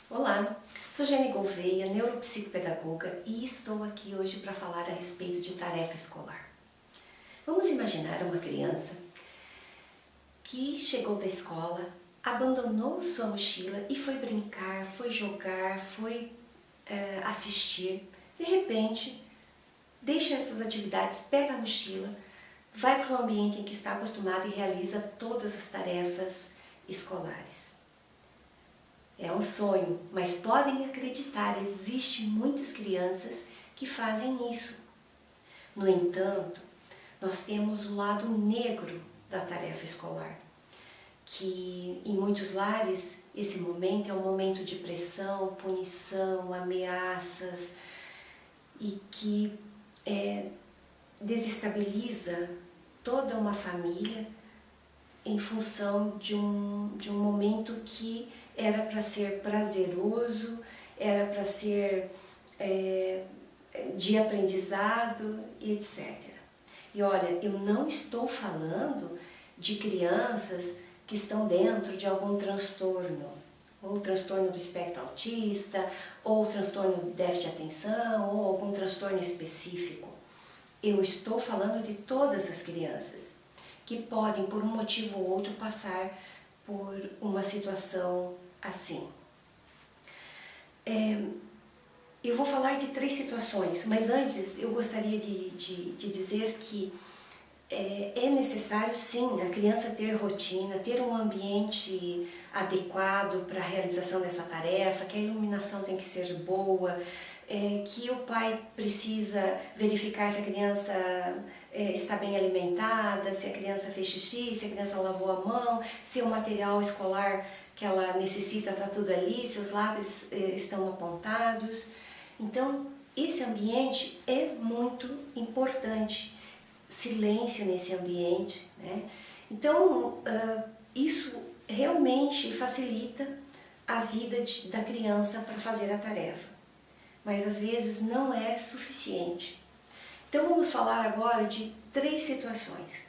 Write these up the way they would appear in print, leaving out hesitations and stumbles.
Olá, sou Jane Gouveia, neuropsicopedagoga e estou aqui hoje para falar a respeito de tarefa escolar. Vamos imaginar uma criança que chegou da escola, abandonou sua mochila e foi brincar, foi jogar, foi assistir. De repente, deixa essas atividades, pega a mochila, vai para o ambiente em que está acostumado e realiza todas as tarefas escolares. É um sonho, mas podem acreditar, existem muitas crianças que fazem isso. No entanto, nós temos o lado negro da tarefa escolar, que em muitos lares esse momento é um momento de pressão, punição, ameaças e que desestabiliza toda uma família em função de um momento que era para ser prazeroso, era para ser de aprendizado e etc. E olha, eu não estou falando de crianças que estão dentro de algum transtorno, ou transtorno do espectro autista, ou transtorno de déficit de atenção, ou algum transtorno específico. Eu estou falando de todas as crianças que podem, por um motivo ou outro, passar por uma situação assim. Eu vou falar de 3 situações, mas antes eu gostaria de dizer que é necessário sim a criança ter rotina, ter um ambiente adequado para a realização dessa tarefa, que a iluminação tem que ser boa, que o pai precisa verificar se a criança está bem alimentada, se a criança fez xixi, se a criança lavou a mão, se o material escolar que ela necessita está tudo ali, se os lápis estão apontados. Então, esse ambiente é muito importante. Silêncio nesse ambiente, né? Então, isso realmente facilita a vida da criança para fazer a tarefa, mas às vezes não é suficiente. Então vamos falar agora de 3 situações.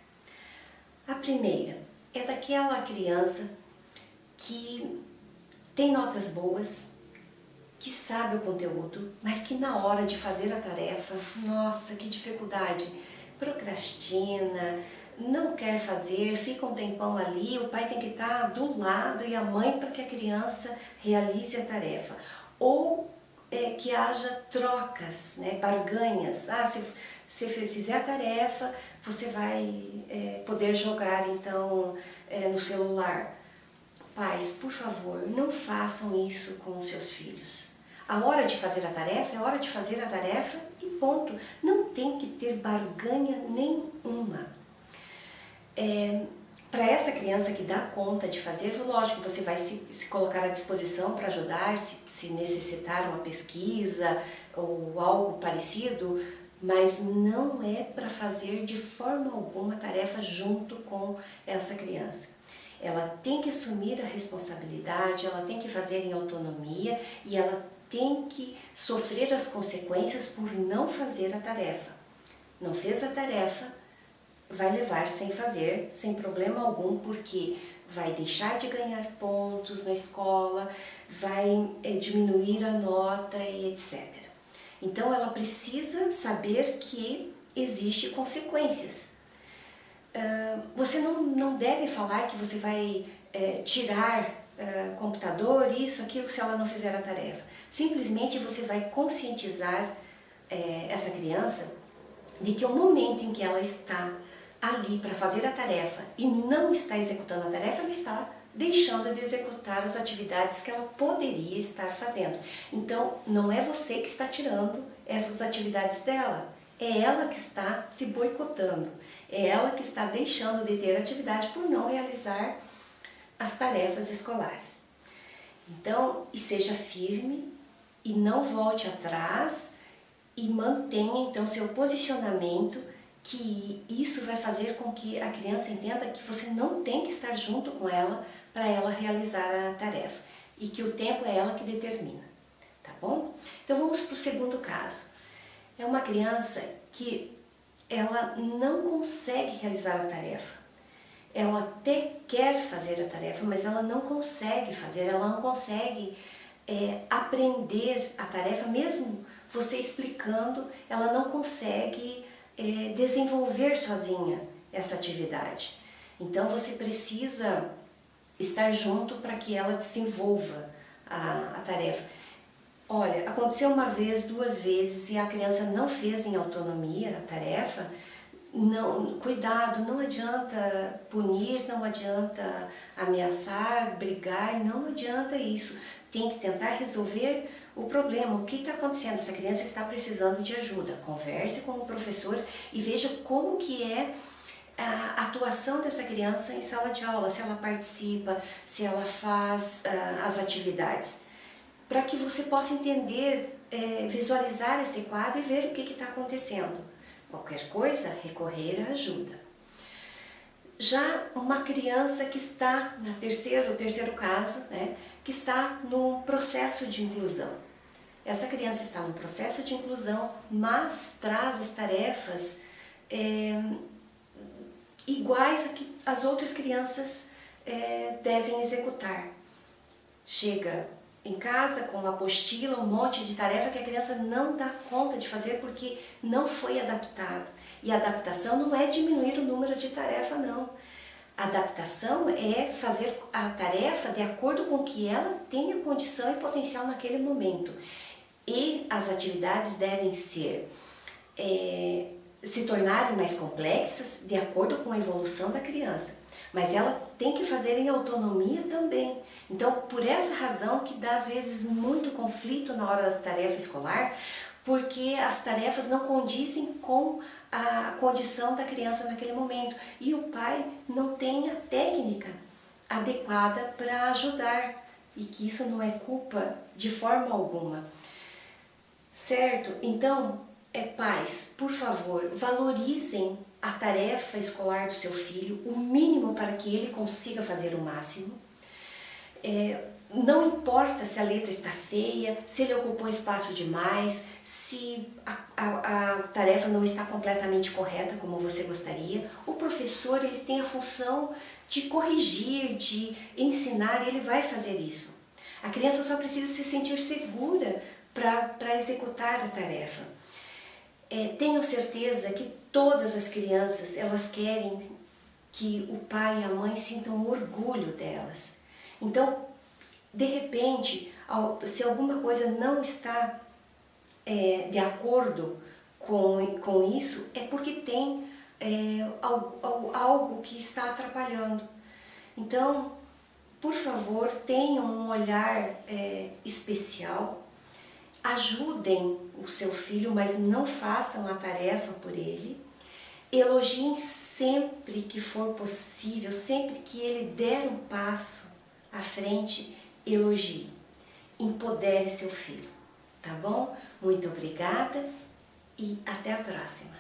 A primeira é daquela criança que tem notas boas, que sabe o conteúdo, mas que na hora de fazer a tarefa, nossa, que dificuldade, procrastina, não quer fazer, fica um tempão ali, o pai tem que estar do lado e a mãe para que a criança realize a tarefa. Ou que haja trocas, né, barganhas. Se fizer a tarefa, você vai poder jogar então no celular. Pais, por favor, não façam isso com os seus filhos. A hora de fazer a tarefa é hora de fazer a tarefa e ponto. Não tem que ter barganha nenhuma. Para essa criança que dá conta de fazer, lógico, você vai se colocar à disposição para ajudar, se necessitar uma pesquisa ou algo parecido, mas não é para fazer de forma alguma a tarefa junto com essa criança. Ela tem que assumir a responsabilidade, ela tem que fazer em autonomia e ela tem que sofrer as consequências por não fazer a tarefa. Não fez a tarefa, vai levar sem fazer, sem problema algum, porque vai deixar de ganhar pontos na escola, vai diminuir a nota e etc. Então ela precisa saber que existe consequências. Você não deve falar que você vai tirar computador, isso, aquilo, se ela não fizer a tarefa. Simplesmente você vai conscientizar essa criança de que o momento em que ela está ali para fazer a tarefa e não está executando a tarefa, ela está deixando de executar as atividades que ela poderia estar fazendo. Então, não é você que está tirando essas atividades dela, é ela que está se boicotando, é ela que está deixando de ter atividade por não realizar as tarefas escolares. Então, seja firme e não volte atrás e mantenha então seu posicionamento, que isso vai fazer com que a criança entenda que você não tem que estar junto com ela para ela realizar a tarefa e que o tempo é ela que determina, tá bom? Então vamos para o segundo caso. É uma criança que ela não consegue realizar a tarefa. Ela até quer fazer a tarefa, mas ela não consegue fazer, ela não consegue aprender a tarefa, mesmo você explicando, ela não consegue desenvolver sozinha essa atividade. Então você precisa estar junto para que ela desenvolva a tarefa. Olha, aconteceu uma vez, 2 vezes e a criança não fez em autonomia a tarefa. Não, cuidado, não adianta punir, não adianta ameaçar, brigar, não adianta isso. Tem que tentar resolver o problema. O que está acontecendo? Essa criança está precisando de ajuda. Converse com o professor e veja como que é a atuação dessa criança em sala de aula, se ela participa, se ela faz as atividades, para que você possa entender, visualizar esse quadro e ver o que está acontecendo. Qualquer coisa, recorrer à ajuda. Já uma criança que está, no terceiro caso, né, que está no processo de inclusão. Essa criança está no processo de inclusão, mas traz as tarefas iguais a que as outras crianças devem executar. Chega em casa com uma apostila, um monte de tarefa que a criança não dá conta de fazer porque não foi adaptado. E a adaptação não é diminuir o número de tarefa, não. A adaptação é fazer a tarefa de acordo com que ela tenha condição e potencial naquele momento. E as atividades devem ser se tornarem mais complexas de acordo com a evolução da criança. Mas ela tem que fazer em autonomia também. Então, por essa razão que dá às vezes muito conflito na hora da tarefa escolar, porque as tarefas não condizem com a condição da criança naquele momento. E o pai não tem a técnica adequada para ajudar. E que isso não é culpa de forma alguma. Certo? Então, pais, por favor, valorizem a tarefa escolar do seu filho, o mínimo para que ele consiga fazer o máximo. Não importa se a letra está feia, se ele ocupou espaço demais, se a tarefa não está completamente correta como você gostaria. O professor, ele tem a função de corrigir, de ensinar, e ele vai fazer isso. A criança só precisa se sentir segura para executar a tarefa. Tenho certeza que todas as crianças, elas querem que o pai e a mãe sintam orgulho delas. Então, de repente, se alguma coisa não está de acordo com isso, é porque tem algo que está atrapalhando. Então, por favor, tenham um olhar especial. Ajudem o seu filho, mas não façam a tarefa por ele. Elogiem sempre que for possível, sempre que ele der um passo à frente, elogie. Empodere seu filho, tá bom? Muito obrigada e até a próxima.